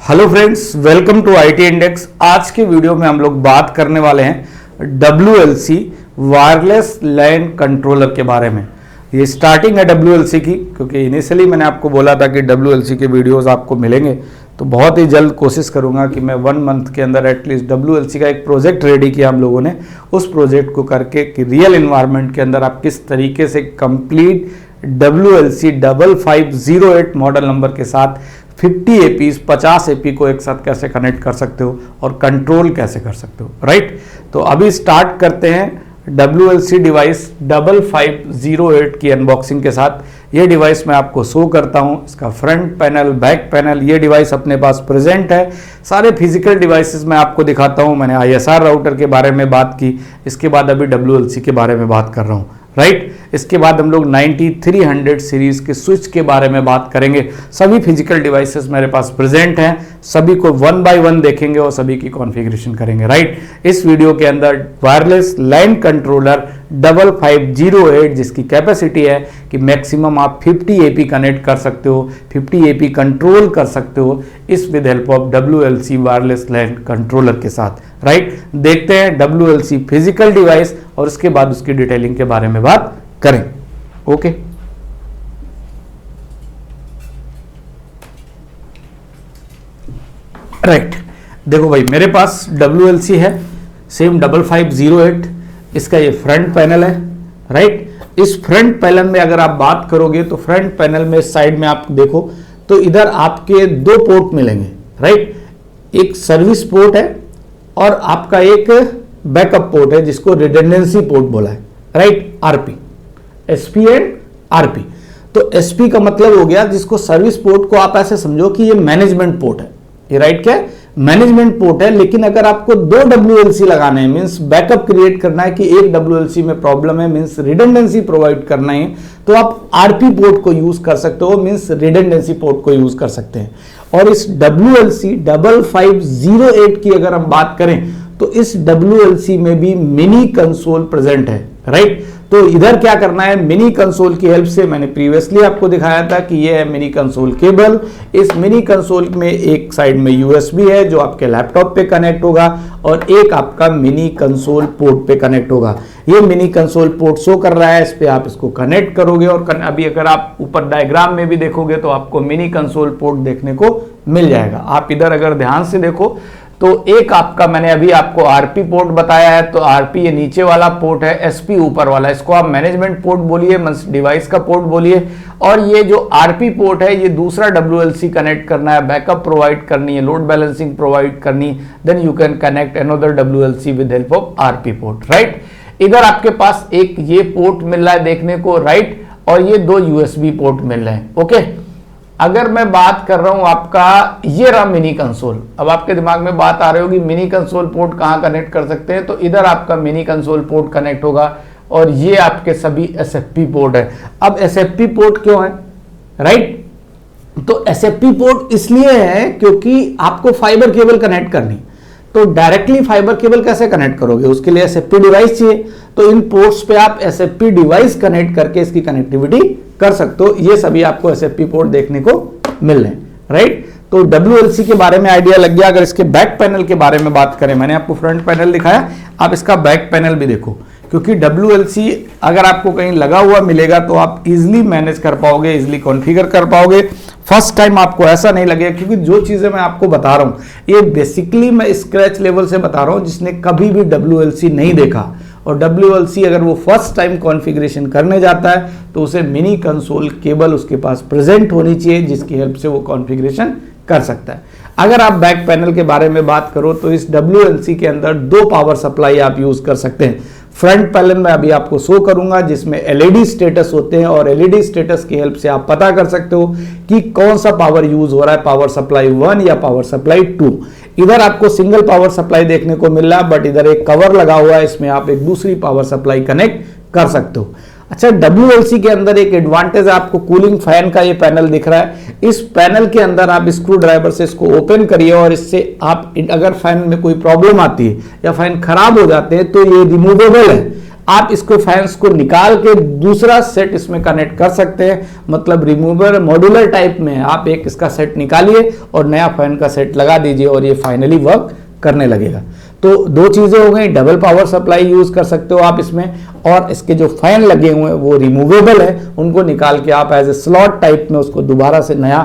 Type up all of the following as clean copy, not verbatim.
Hello friends, welcome to IT index. आज के video में हम लोग बात करने वाले हैं WLC वायरलेस लैन कंट्रोलर के बारे में। ये स्टार्टिंग है WLC की, क्योंकि इनिशियली मैंने आपको बोला था कि WLC के वीडियोस आपको मिलेंगे, तो बहुत ही जल्द कोशिश करूंगा कि मैं 1 मंथ के अंदर एटलीस्ट WLC का एक प्रोजेक्ट रेडी किया हम लोगों ने, उस प्रोजेक्ट को करके कि रियल इन्वायरमेंट के अंदर आप किस तरीके से कंप्लीट WLC 5508 मॉडल नंबर के साथ 50 APs 50 AP को एक साथ कैसे कनेक्ट कर सकते हो और कंट्रोल कैसे कर सकते हो, राइट। तो अभी स्टार्ट करते हैं WLC डिवाइस 5508 की अनबॉक्सिंग के साथ। ये डिवाइस मैं आपको शो करता हूँ, इसका फ्रंट पैनल, बैक पैनल, ये डिवाइस अपने पास प्रेजेंट है। सारे फिजिकल डिवाइसेस मैं आपको दिखाता हूँ। मैंने ISR राउटर के बारे में बात की, इसके बाद अभी WLC के बारे में बात कर रहा हूँ, राइट। इसके बाद हम लोग 9300 सीरीज के स्विच के बारे में बात करेंगे। सभी फिजिकल डिवाइसेस मेरे पास प्रेजेंट हैं, सभी को 1 बाय 1 देखेंगे और सभी की कॉन्फ़िगरेशन करेंगे, राइट। इस वीडियो के अंदर वायरलेस लाइन कंट्रोलर 5508 जिसकी कैपेसिटी है कि मैक्सिमम आप 50 AP कनेक्ट कर सकते हो, 50 AP कंट्रोल कर सकते हो इस with help of WLC wireless line controller के साथ, राइट। देखते हैं WLC फिजिकल डिवाइस और उसके बाद उसकी डिटेलिंग के बारे में बात करें। Okay, right. देखो भाई, मेरे पास WLC है सेम 5508। इसका ये फ्रंट पैनल है, राइट। इस फ्रंट पैनल में अगर आप बात करोगे तो फ्रंट पैनल में साइड में आप देखो तो इधर आपके 2 पोर्ट मिलेंगे, राइट। एक सर्विस पोर्ट है और आपका एक बैकअप पोर्ट है जिसको रिडंडेंसी पोर्ट बोला है, right. RP, SP and RP। तो SP का मतलब हो गया जिसको सर्विस पोर्ट को आप ऐसे समझो कि ये मैनेजमेंट पोर्ट है, ये राइट क्या है, मैनेजमेंट पोर्ट है। लेकिन अगर आपको 2 WLC लगाने हैं, मींस बैकअप क्रिएट करना है कि एक WLC में प्रॉब्लम है, मींस रिडंडेंसी प्रोवाइड करना है, तो आप RP पोर्ट को यूज कर सकते हो, मींस रिडंडेंसी पोर्ट को यूज कर सकते हैं। और इस WLC 5508 की अगर हम बात करें तो इस WLC में भी मिनी कंसोल प्रेजेंट है, राइट। तो इधर क्या करना है, मिनी कंसोल की हेल्प से, मैंने प्रीवियसली आपको दिखाया था कि ये है मिनी कंसोल केबल। इस मिनी कंसोल में एक साइड में USB है जो आपके लैपटॉप पे कनेक्ट होगा और एक आपका मिनी कंसोल पोर्ट पे कनेक्ट होगा। ये मिनी कंसोल पोर्ट शो कर रहा है, इस पे आप इसको कनेक्ट करोगे और अभी अगर आप ऊपर डायग्राम में भी देखोगे तो आपको मिनी कंसोल पोर्ट देखने को मिल जाएगा। आप इधर अगर ध्यान से देखो तो एक आपका, मैंने अभी आपको RP पोर्ट बताया है, तो RP ये नीचे वाला पोर्ट है, SP ऊपर वाला, इसको आप मैनेजमेंट पोर्ट बोलिए, डिवाइस का पोर्ट बोलिए। और ये जो RP पोर्ट है ये दूसरा WLC कनेक्ट करना है, बैकअप प्रोवाइड करनी है, लोड बैलेंसिंग प्रोवाइड करनी, then you can connect another WLC with help of RP port, right. इधर आपके पास एक ये पोर्ट मिल रहा है देखने को, राइट, और ये 2 USB पोर्ट मिल रहे हैं, ओके। अगर मैं बात कर रहा हूं आपका, ये रहा मिनी कंसोल। अब आपके दिमाग में बात आ रही होगी मिनी कंसोल पोर्ट कहां कनेक्ट कर सकते हैं, तो इधर आपका मिनी कंसोल पोर्ट कनेक्ट होगा और ये आपके सभी SFP पोर्ट है। अब SFP पोर्ट क्यों है, राइट। तो SFP पोर्ट इसलिए है क्योंकि आपको फाइबर केबल कनेक्ट करनी, तो डायरेक्टली फाइबर केबल कैसे कनेक्ट करोगे, उसके लिए SFP डिवाइस चाहिए। तो इन पोर्ट्स पे आप SFP डिवाइस कनेक्ट करके इसकी कनेक्टिविटी कर सकते हो। ये सभी आपको SFP पोर्ट देखने को मिल रहे हैं, राइट। तो WLC के बारे में आइडिया लग गया। अगर इसके बैक पैनल के बारे में बात करें, मैंने आपको फ्रंट पैनल दिखाया, आप इसका बैक पैनल भी देखो, क्योंकि WLC अगर आपको कहीं लगा हुआ मिलेगा तो आप इजिली मैनेज कर पाओगे, इजिली कॉन्फ़िगर कर पाओगे। फर्स्ट टाइम आपको ऐसा नहीं लगेगा, क्योंकि जो चीज़ें मैं आपको बता रहा हूँ ये बेसिकली मैं स्क्रैच लेवल से बता रहा हूँ, जिसने कभी भी WLC नहीं देखा। और WLC अगर वो फर्स्ट टाइम कॉन्फ़िगरेशन करने जाता है तो उसे मिनी कंसोल केबल उसके पास प्रेजेंट होनी चाहिए, जिसकी हेल्प से वो कॉन्फ़िगरेशन कर सकता है। अगर आप बैक पैनल के बारे में बात करो तो इस WLC के अंदर 2 पावर सप्लाई आप यूज कर सकते हैं। फ्रंट पैनल में अभी आपको शो करूंगा जिसमें LED स्टेटस होते हैं और LED स्टेटस की हेल्प से आप पता कर सकते हो कि कौन सा पावर यूज हो रहा है, पावर सप्लाई 1 या पावर सप्लाई 2। इधर आपको सिंगल पावर सप्लाई देखने को मिल रहा है, बट इधर एक कवर लगा हुआ है, इसमें आप एक दूसरी पावर सप्लाई कनेक्ट कर सकते हो। अच्छा, WLC के अंदर एक एडवांटेज है, आपको कूलिंग फैन का ये पैनल दिख रहा है। इस पैनल के अंदर आप स्क्रू ड्राइवर से इसको ओपन करिए और इससे आप, अगर फैन में कोई प्रॉब्लम आती है या फैन खराब हो जाते हैं तो ये रिमूवेबल है। आप इसको फैंस को निकाल के दूसरा सेट इसमें कनेक्ट कर सकते हैं, मतलब रिमूवर मॉड्यूलर टाइप में आप एक इसका सेट निकालिए और नया फैन का सेट लगा दीजिए और ये फाइनली वर्क करने लगेगा। तो दो चीजें हो गई, डबल पावर सप्लाई यूज कर सकते हो आप इसमें, और इसके जो फैन लगे हुए हैं वो रिमूवेबल है, उनको निकाल के आप एज ए स्लॉट टाइप में उसको दोबारा से नया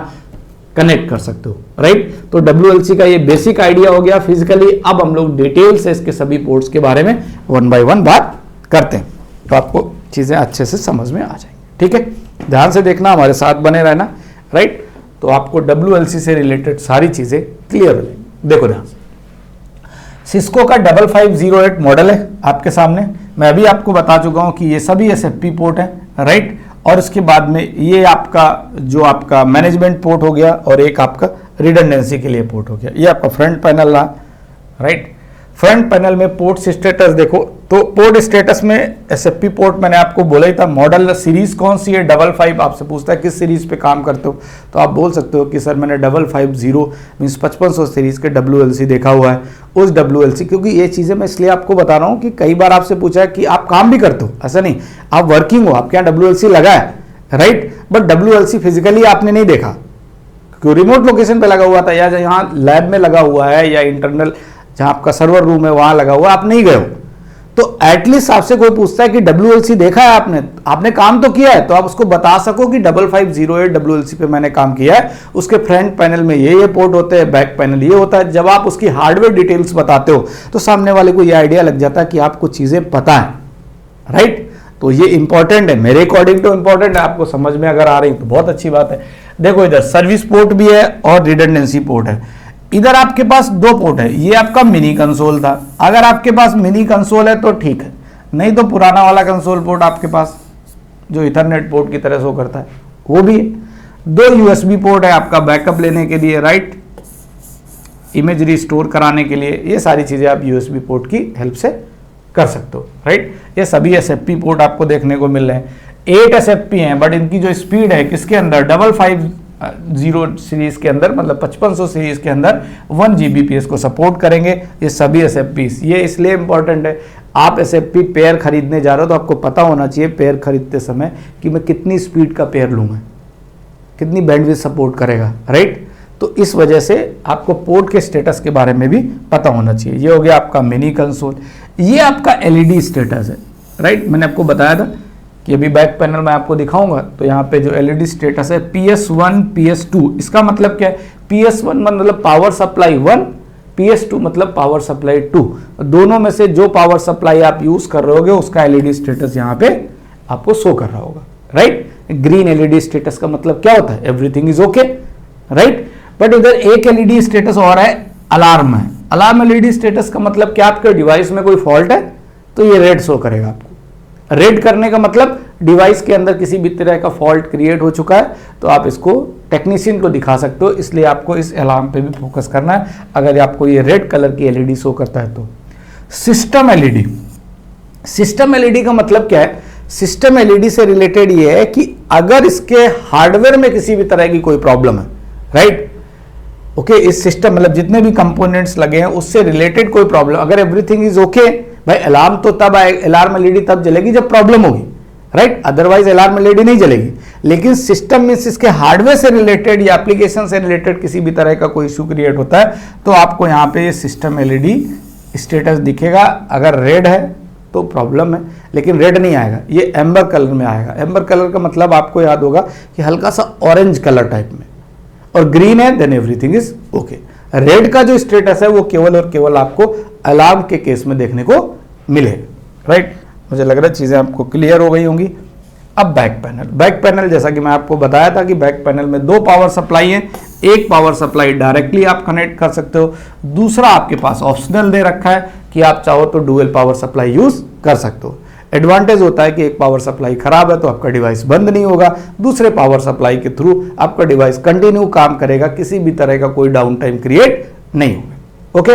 कनेक्ट कर सकते हो, राइट। तो WLC का ये बेसिक आइडिया हो गया फिजिकली। अब हम लोग डिटेल से इसके सभी पोर्ट्स के बारे में 1 बाय 1 बात करते हैं, तो आपको चीजें अच्छे से समझ में आ जाएंगी, ठीक है। ध्यान से देखना, हमारे साथ बने रहना, राइट। तो आपको WLC से रिलेटेड सारी चीजें क्लियर हो जाएंगी। देखो ध्यान से, सिस्को का 5508 मॉडल है आपके सामने। मैं अभी आपको बता चुका हूं कि ये सभी SFP पोर्ट है, राइट। और उसके बाद में ये आपका जो आपका मैनेजमेंट पोर्ट हो गया और एक आपका रिडंडेंसी के लिए पोर्ट हो गया। ये आपका फ्रंट पैनल रहा, राइट। फ्रंट पैनल में पोर्ट स्टेटस देखो, तो पोर्ट स्टेटस में SFP पोर्ट मैंने आपको बोला ही था। मॉडल सीरीज कौन सी है? 55। आपसे पूछता है किस सीरीज पे काम करते हो, तो आप बोल सकते हो कि सर मैंने 550 मीन्स 5500 सीरीज के WLC देखा हुआ है, उस WLC। क्योंकि ये चीजें मैं इसलिए आपको बता रहा हूँ कि कई बार आपसे पूछा है कि आप काम भी करते हो, ऐसा नहीं आप वर्किंग हो, आपके यहाँ WLC लगा है, राइट, बट WLC फिजिकली आपने नहीं देखा क्योंकि रिमोट लोकेशन पे लगा हुआ था, या यहाँ लैब में लगा हुआ है, या इंटरनल जहां आपका सर्वर रूम है वहां लगा हुआ, आप नहीं गए हो। तो एटलीस्ट आपसे कोई पूछता है कि WLC देखा है आपने काम तो किया है, तो आप उसको बता सको कि 5508 WLC पे मैंने काम किया है, उसके फ्रंट पैनल में ये पोर्ट होते हैं, बैक पैनल ये होता है। जब आप उसकी हार्डवेयर डिटेल्स बताते हो तो सामने वाले को ये आइडिया लग जाता है कि आपको चीजें पता है, राइट। तो ये इंपॉर्टेंट है, मेरे अकॉर्डिंग तो इंपॉर्टेंट है। आपको समझ में अगर आ रही तो बहुत अच्छी बात है। देखो इधर सर्विस पोर्ट भी है और रिडंडेंसी पोर्ट है। इधर आपके पास दो पोर्ट है, ये आपका मिनी कंसोल था। अगर आपके पास मिनी कंसोल है तो ठीक है, नहीं तो पुराना वाला कंसोल पोर्ट आपके पास जो इथरनेट पोर्ट की तरह शो करता है वो भी है। दो USB पोर्ट है आपका बैकअप लेने के लिए, राइट, इमेजरी स्टोर कराने के लिए। ये सारी चीजें आप USB पोर्ट की हेल्प से कर सकते हो, राइट। ये सभी SFP पोर्ट आपको देखने को मिल रहे हैं। 8 SFP हैं, बट इनकी जो स्पीड है किसके अंदर, 550 सीरीज के अंदर, मतलब 5500 सीरीज के अंदर 1 Gbps को सपोर्ट करेंगे ये सभी SFPs। ये इसलिए इंपॉर्टेंट है, आप SFP पेयर खरीदने जा रहे हो तो आपको पता होना चाहिए पेयर खरीदते समय कि मैं कितनी स्पीड का पेयर लूंगा, कितनी बैंडविड्थ सपोर्ट करेगा, राइट। तो इस वजह से आपको पोर्ट के स्टेटस के बारे में भी पता होना चाहिए। ये हो गया आपका मिनी कंसोल। ये आपका LED स्टेटस है, राइट। मैंने आपको बताया था कि अभी बैक पैनल में आपको दिखाऊंगा, तो यहाँ पे जो LED स्टेटस है PS1 PS2, इसका मतलब क्या है, PS1 मतलब पावर सप्लाई 1, PS2 मतलब पावर सप्लाई 2। दोनों में से जो पावर सप्लाई आप यूज कर रहे होगे उसका LED स्टेटस यहाँ पे आपको शो कर रहा होगा, राइट। ग्रीन LED स्टेटस का मतलब क्या होता है, everything is okay, right. But इधर एक LED स्टेटस और है, अलार्म है। अलार्म LED स्टेटस का मतलब क्या, आपके डिवाइस में कोई फॉल्ट है तो ये रेड शो करेगा आपको। रेड करने का मतलब डिवाइस के अंदर किसी भी तरह का फॉल्ट क्रिएट हो चुका है, तो आप इसको टेक्नीशियन को दिखा सकते हो। इसलिए आपको इस अलार्म पे भी फोकस करना है अगर आपको ये रेड कलर की LED शो करता है तो। सिस्टम LED, सिस्टम LED का मतलब क्या है, सिस्टम LED से रिलेटेड ये है कि अगर इसके हार्डवेयर में किसी भी तरह की कोई प्रॉब्लम है, राइट, ओके, इस सिस्टम मतलब जितने भी कंपोनेंट्स लगे हैं उससे रिलेटेड कोई प्रॉब्लम, अगर एवरीथिंग इज ओके, भाई अलार्म तो तब आए, अलार्म LED तब जलेगी जब प्रॉब्लम होगी, राइट, अदरवाइज अलार्म LED नहीं जलेगी। लेकिन सिस्टम में इसके हार्डवेयर से रिलेटेड या एप्लीकेशन से रिलेटेड किसी भी तरह का कोई इशू क्रिएट होता है तो आपको यहाँ पे सिस्टम LED स्टेटस दिखेगा। अगर रेड है तो प्रॉब्लम है, लेकिन रेड नहीं आएगा, ये एम्बर कलर में आएगा। एम्बर कलर का मतलब आपको याद होगा कि हल्का सा ऑरेंज कलर टाइप में, और ग्रीन है then everything is okay. Red का जो स्टेटस है वो केवल और केवल आपको अलार्म के केस में देखने को मिलेगा, राइट। मुझे लग रहा है चीजें आपको क्लियर हो गई होंगी। अब बैक पैनल, बैक पैनल जैसा कि मैं आपको बताया था कि बैक पैनल में दो पावर सप्लाई है। एक पावर सप्लाई डायरेक्टली आप कनेक्ट कर सकते हो, दूसरा आपके पास ऑप्शनल दे रखा है कि आप चाहो तो डुअल पावर सप्लाई यूज कर सकते हो। एडवांटेज होता है कि एक पावर सप्लाई खराब है तो आपका डिवाइस बंद नहीं होगा, दूसरे पावर सप्लाई के थ्रू आपका डिवाइस कंटिन्यू काम करेगा, किसी भी तरह का कोई डाउन टाइम क्रिएट नहीं होगा। ओके,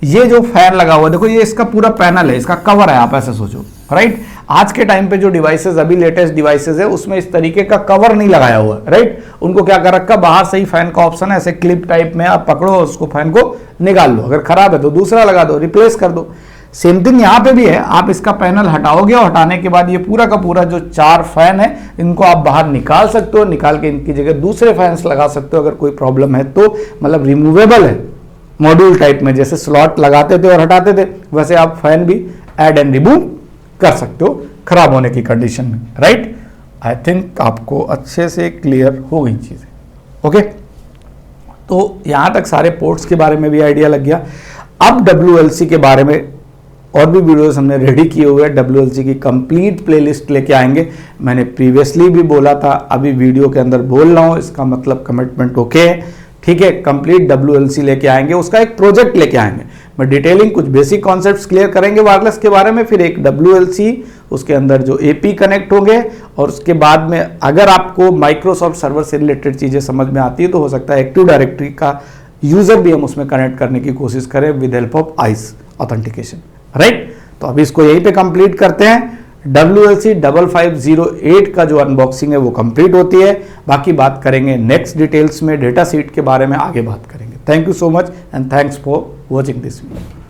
ये जो फैन लगा हुआ देखो, ये इसका पूरा पैनल है, इसका कवर है, आप ऐसे सोचो, राइट। आज के टाइम पे जो डिवाइसेस अभी लेटेस्ट डिवाइसेस है उसमें इस तरीके का कवर नहीं लगाया हुआ, राइट। उनको क्या कर रखा, बाहर से ही फैन का ऑप्शन है, ऐसे क्लिप टाइप में आप पकड़ो उसको, फैन को निकाल लो, अगर खराब है तो दूसरा लगा दो, रिप्लेस कर दो। सेम थिंग यहाँ पे भी है, आप इसका पैनल हटाओगे और हटाने के बाद ये पूरा का पूरा जो 4 फैन है इनको आप बाहर निकाल सकते हो, निकाल के इनकी जगह दूसरे फैंस लगा सकते हो अगर कोई प्रॉब्लम है तो। मतलब रिमूवेबल है, मॉड्यूल टाइप में, जैसे स्लॉट लगाते थे और हटाते थे वैसे आप फैन भी ऐड एंड रिमूव कर सकते हो खराब होने की कंडीशन में, राइट। आई थिंक आपको अच्छे से क्लियर हो गई चीजें, ओके। तो यहां तक सारे पोर्ट्स के बारे में भी आइडिया लग गया। अब WLC के बारे में और भी वीडियोस हमने रेडी किए हुए हैं, WLC की कंप्लीट प्लेलिस्ट लेके आएंगे। मैंने प्रीवियसली भी बोला था, अभी वीडियो के अंदर बोल रहा हूं, इसका मतलब कमिटमेंट ओके है, ठीक है। कंप्लीट WLC लेके आएंगे, उसका एक प्रोजेक्ट लेके आएंगे, मैं डिटेलिंग कुछ बेसिक कॉन्सेप्ट्स क्लियर करेंगे वायरलेस के बारे में, फिर एक WLC, उसके अंदर जो AP कनेक्ट होंगे, और उसके बाद में अगर आपको माइक्रोसॉफ्ट सर्वर से रिलेटेड चीजें समझ में आती है तो हो सकता है एक्टिव डायरेक्टरी का यूजर भी हम उसमें कनेक्ट करने की कोशिश करें with help of ICE authentication, right. तो अभी इसको यहीं पे कंप्लीट करते हैं। WLC 5508 का जो अनबॉक्सिंग है वो कंप्लीट होती है, बाकी बात करेंगे नेक्स्ट डिटेल्स में, डेटा सीट के बारे में आगे बात करेंगे। Thank you so much and thanks for watching this video.